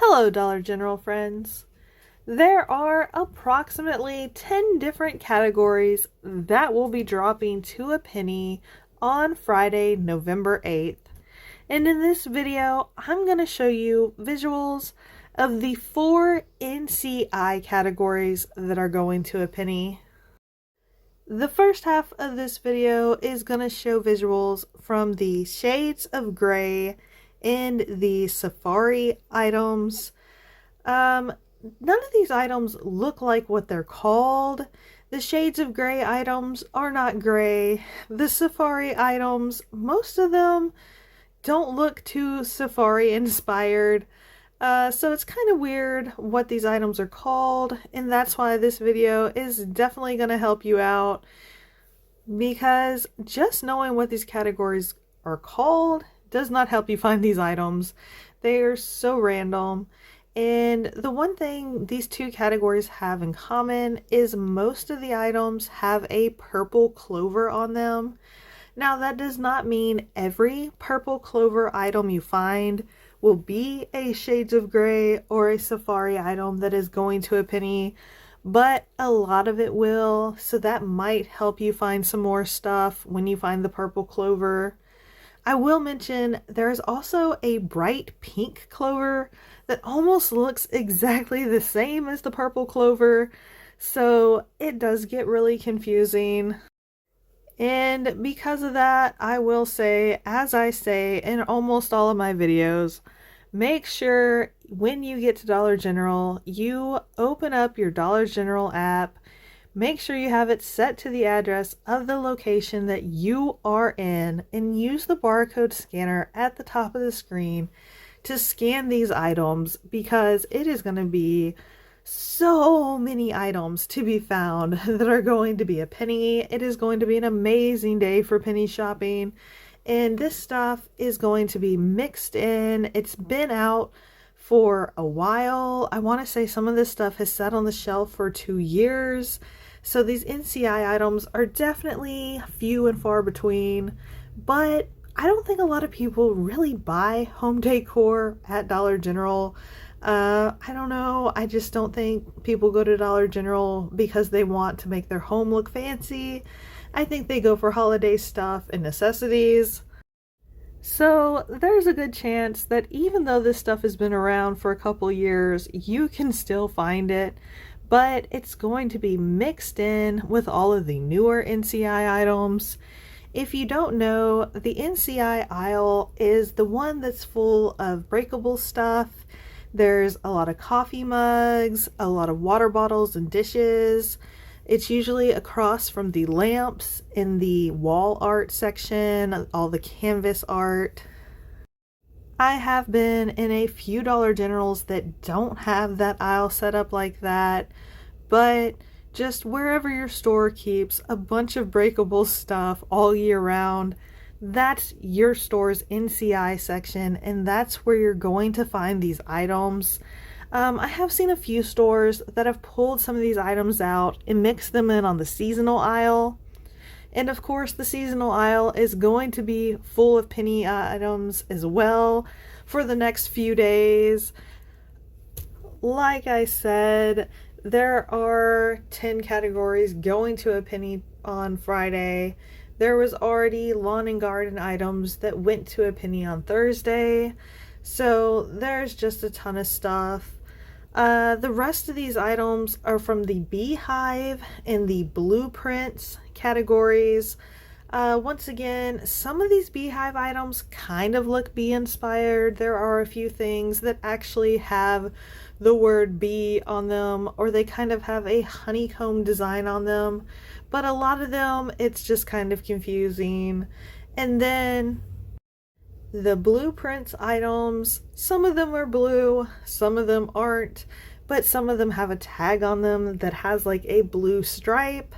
Hello, Dollar General friends. There are approximately 10 different categories that will be dropping to a penny on Friday, November 8th. And in this video, I'm going to show you visuals of the 4 NCI categories that are going to a penny. The first half of this video is going to show visuals from the shades of gray and the safari items. None of these items look like what they're called. The shades of gray items are not gray. The safari items, most of them don't look too safari inspired. So it's kind of weird what these items are called, and that's why this video is definitely going to help you out, because just knowing what these categories are called does not help you find these items. They are so random. And the one thing these two categories have in common is most of the items have a purple clover on them. Now, that does not mean every purple clover item you find will be a shades of gray or a safari item that is going to a penny, but a lot of it will, so that might help you find some more stuff when you find the purple clover. I will mention there's also a bright pink clover that almost looks exactly the same as the purple clover, so it does get really confusing. And because of that, I will say, as I say in almost all of my videos, make sure when you get to Dollar General, you open up your Dollar General app. Make sure you have it set to the address of the location that you are in, and use the barcode scanner at the top of the screen to scan these items, because it is going to be so many items to be found that are going to be a penny. It is going to be an amazing day for penny shopping, and this stuff is going to be mixed in. It's been out for a while. I want to say some of this stuff has sat on the shelf for 2 years. So these NCI items are definitely few and far between, but I don't think a lot of people really buy home decor at Dollar General. I don't know. I just don't think people go to Dollar General because they want to make their home look fancy. I think they go for holiday stuff and necessities. So there's a good chance that even though this stuff has been around for a couple years, you can still find it, but it's going to be mixed in with all of the newer NCI items. If you don't know, the NCI aisle is the one that's full of breakable stuff. There's a lot of coffee mugs, a lot of water bottles and dishes. It's usually across from the lamps in the wall art section, all the canvas art. I have been in a few Dollar Generals that don't have that aisle set up like that, but just wherever your store keeps a bunch of breakable stuff all year round, that's your store's NCI section, and that's where you're going to find these items. I have seen a few stores that have pulled some of these items out and mixed them in on the seasonal aisle. And of course, the seasonal aisle is going to be full of penny items as well for the next few days. Like I said, there are 10 categories going to a penny on Friday. There was already lawn and garden items that went to a penny on Thursday. So there's just a ton of stuff. The rest of these items are from the Beehive and the Blueprints categories. Once again, some of these Beehive items kind of look bee inspired. There are a few things that actually have the word bee on them, or they kind of have a honeycomb design on them, but a lot of them it's just kind of confusing. And then the Blueprints items, some of them are blue, some of them aren't, but some of them have a tag on them that has like a blue stripe.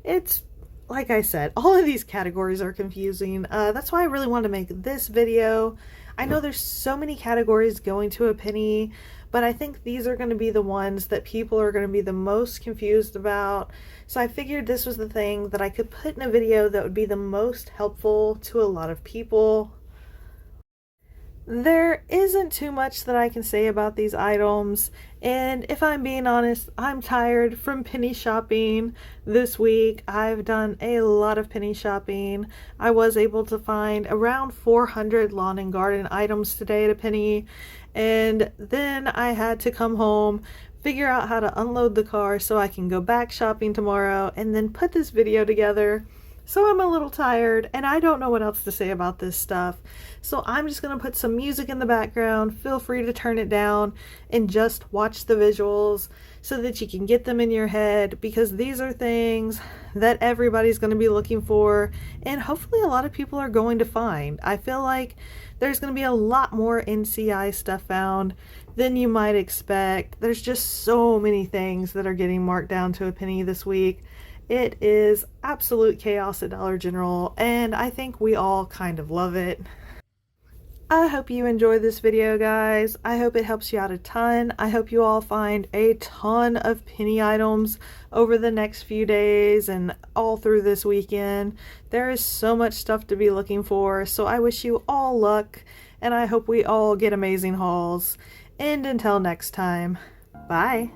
It's, like I said, all of these categories are confusing. That's why I really wanted to make this video. I know there's so many categories going to a penny, but I think these are going to be the ones that people are going to be the most confused about. So I figured this was the thing that I could put in a video that would be the most helpful to a lot of people. There isn't too much that I can say about these items, and if I'm being honest, I'm tired from penny shopping this week. I've done a lot of penny shopping. I was able to find around 400 lawn and garden items today at a penny, and then I had to come home, figure out how to unload the car so I can go back shopping tomorrow, and then put this video together. So I'm a little tired and I don't know what else to say about this stuff. So I'm just going to put some music in the background. Feel free to turn it down and just watch the visuals so that you can get them in your head, because these are things that everybody's going to be looking for and hopefully a lot of people are going to find. I feel like there's going to be a lot more NCI stuff found than you might expect. There's just so many things that are getting marked down to a penny this week. It is absolute chaos at Dollar General, and I think we all kind of love it. I hope you enjoyed this video, guys. I hope it helps you out a ton. I hope you all find a ton of penny items over the next few days and all through this weekend. There is so much stuff to be looking for, so I wish you all luck, and I hope we all get amazing hauls. And until next time, bye!